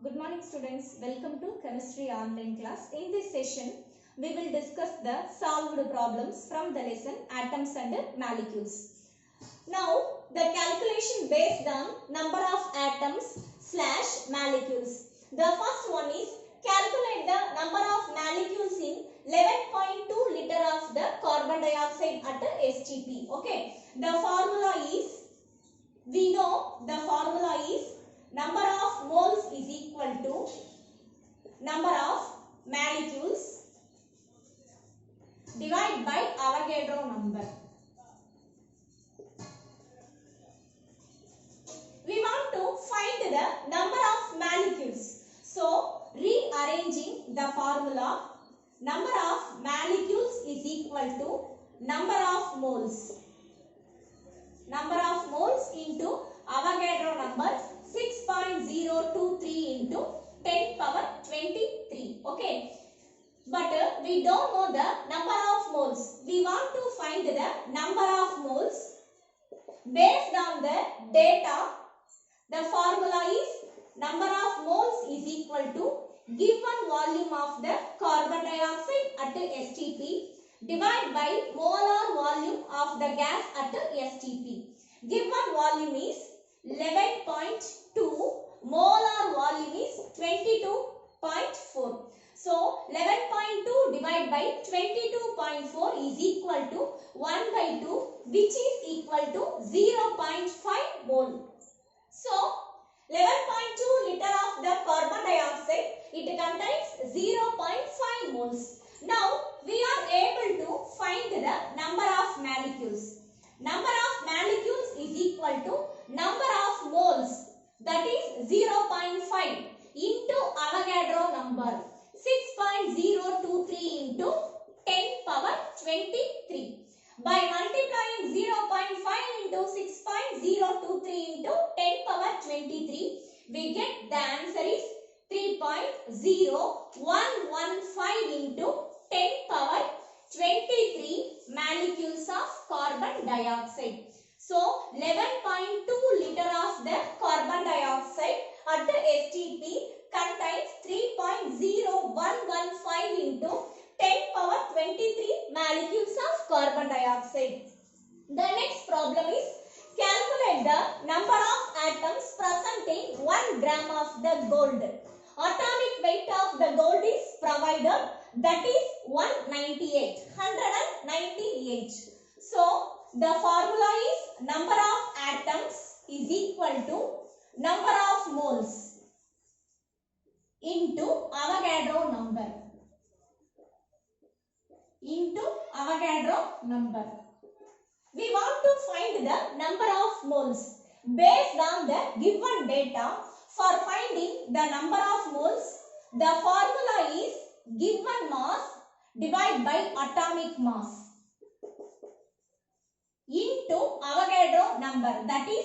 Good morning students, welcome to chemistry online class. In this session, we will discuss the solved problems from the lesson atoms and molecules. Now, the calculation based on number of atoms / molecules. The first one is calculate the number of molecules in 11.2 liter of the carbon dioxide at STP. Okay, the formula is, we know the formula is number of moles is equal to number of molecules divided by Avogadro number. We want to find the number of molecules. So, rearranging the formula, number of molecules is equal to number of moles. Number of moles into Avogadro number 6.023 into 10 power 23. Okay. But we don't know the number of moles. We want to find the number of moles based on the data. The formula is number of moles is equal to given volume of the carbon dioxide at STP divided by molar volume of the gas at STP. Given volume is 11.2, molar volume is 22.4. So 11.2 divided by 22.4 is equal to 1 by 2, which is equal to 0.5 mole. So 11.2 liter of the carbon dioxide, it contains 0.5 moles. Now we are able to find the number of molecules. Number of molecules is equal to number of moles, that is 0.5 into Avogadro number 6.023 into 10 power 23. By multiplying 0.5 into 6.023 into 10 power 23, we get the answer is 3.0115 into 10 power 23 molecules of carbon dioxide. So, 11.2 liter of the carbon dioxide at the STP contains 3.0115 into 10 power 23 molecules of carbon dioxide. The next problem is calculate the number of atoms present in 1 gram of the gold. Atomic weight of the gold is provided, that is 198. So, the formula is number of atoms is equal to number of moles into Avogadro number. We want to find the number of moles based on the given data. For finding the number of moles, the formula is given mass divided by atomic mass into Avogadro number, that is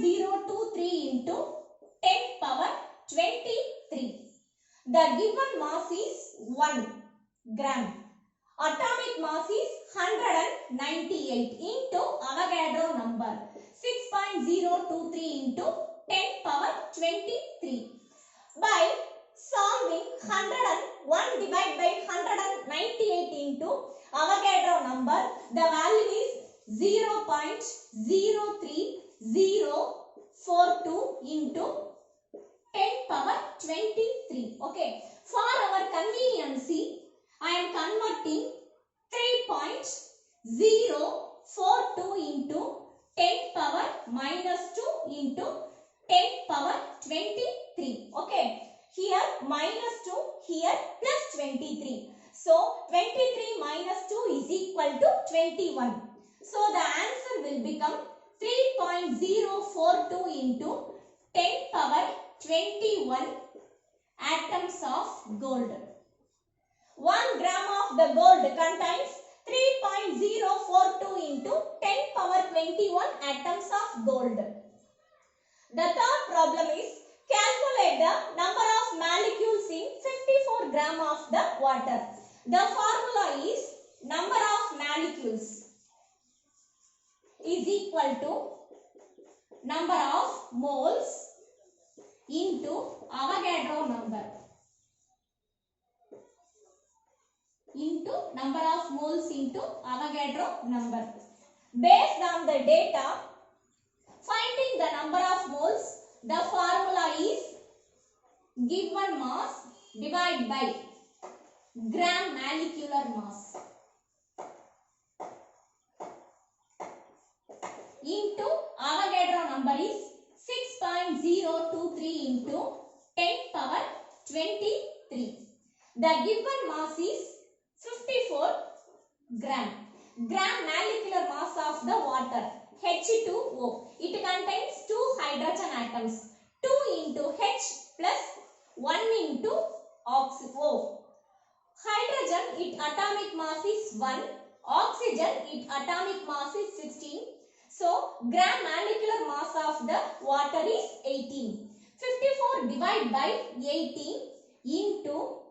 6.023 into 10 power 23. The given mass is 1 gram. Atomic mass is 198 into Avogadro number 6.023 into 10 power 23. By solving 101 divided by 198 into Avogadro number, the value is 0.03042 into 10 power 23. Okay. For our conveniency, I am converting 3.042 into 10 power minus 2 into 10 power 23. Okay. Here minus 2, here plus 23. So 23 minus 2 is equal to 21. So the answer will become 3.042 into 10 power 21 atoms of gold. 1 gram of the gold contains 3.042 into 10 power 21 atoms of gold. The third problem is calculate the number of molecules in 54 gram of the water. The formula is number of molecules is equal to number of moles into Avogadro number. Into number of moles into Avogadro number. Based on the data, finding the number of moles, the formula is given mass divided by gram molecular mass into Avogadro number is 6.023 into 10 power 23. The given mass is 54 gram. Gram molecular mass of the water H2O. It contains 2 hydrogen atoms. 2 into H plus 1 into O. Hydrogen, its atomic mass is 1. Oxygen, its atomic mass is 16. So, gram molecular mass of the water is 18. 54 divided by 18 into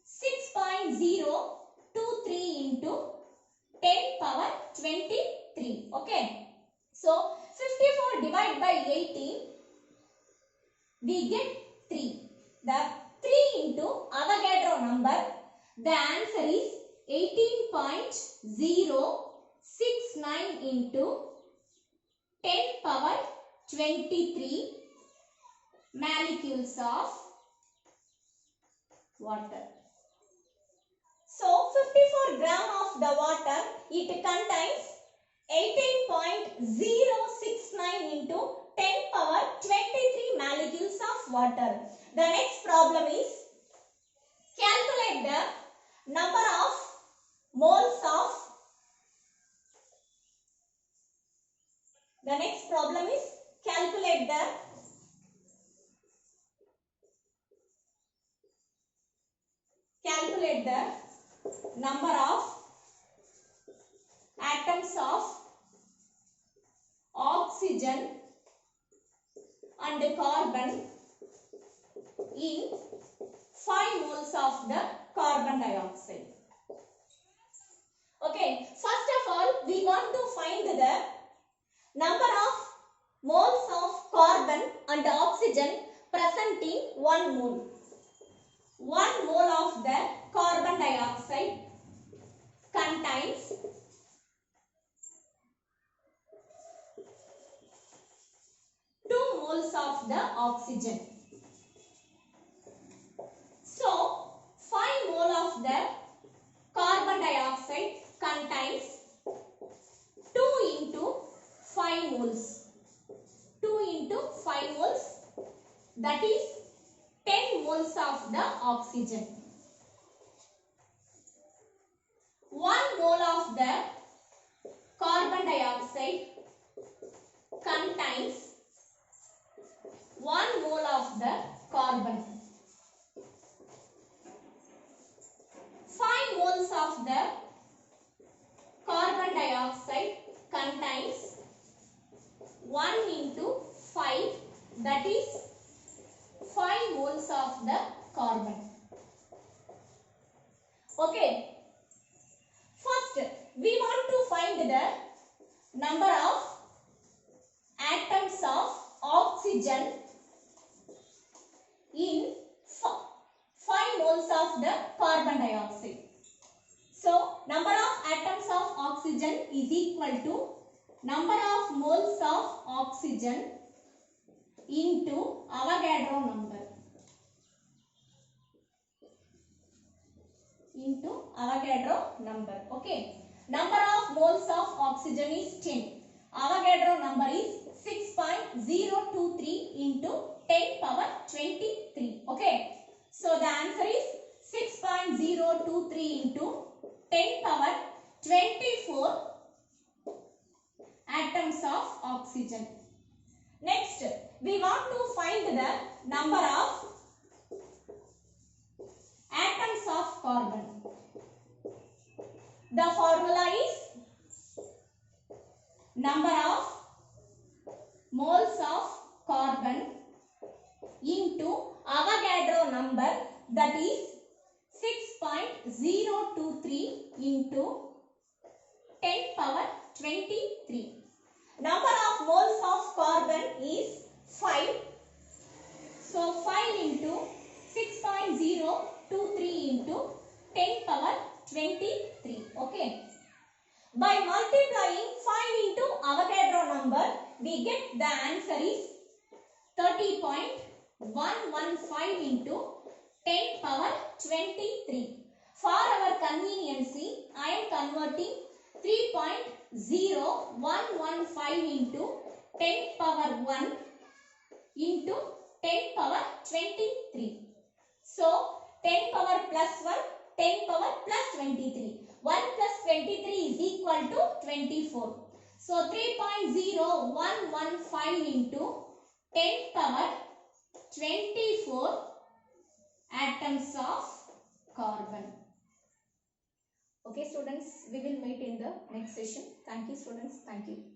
6.023 into 10 power 23. Okay. So, 54 divided by 18, we get 3. The 3 into Avogadro number, the answer is 18.069 into 10 power 23 molecules of water. So, 54 gram of the water, it contains 18.069 into 10 power 23 molecules of water. The next problem is calculate the number of moles of. The next problem is calculate the number of atoms of oxygen and carbon in 5 moles of the carbon dioxide. Okay, first of all, we want to find the number of moles of carbon and oxygen present in 1 mole. 1 mole of the carbon dioxide contains 2 moles of the oxygen. So, 5 mole of the carbon dioxide contains 2 into 5 moles. 2 into 5 moles, that is 10 moles of the oxygen. 1 mole of the carbon dioxide contains 1 mole of the carbon. 5 moles of the carbon dioxide contains 1 into 5, that is 5 moles of the carbon. Okay. First, we want to find the number of atoms of oxygen in 5 moles of the carbon dioxide. So, number of atoms of oxygen is equal to number of moles of oxygen into Avogadro number. Into Avogadro number. Okay. Number of moles of oxygen is 10. Avogadro number is 6.023 into 10 power 23. Okay. So, the answer is 6.023 into 10 power 24 atoms of oxygen. Next, we want to find the number of atoms of carbon. The formula is number of moles of carbon into Avogadro number, that is 6.023 into 10 power 23. Number of moles of carbon is 5. So 5 into 6.023 into 10 power 23. Okay. By multiplying 5 into Avogadro number, we get the answer is 30.115 into 10 power 23. For our conveniency, I am converting 3.0115 into 10 power 1 into 10 power 23. So 10 power plus 1, 10 power plus 23. 1 plus 23 is equal to 24. So 3.0115 into 10 power 24 atoms of carbon. Okay students, we will meet in the next session. Thank you students. Thank you.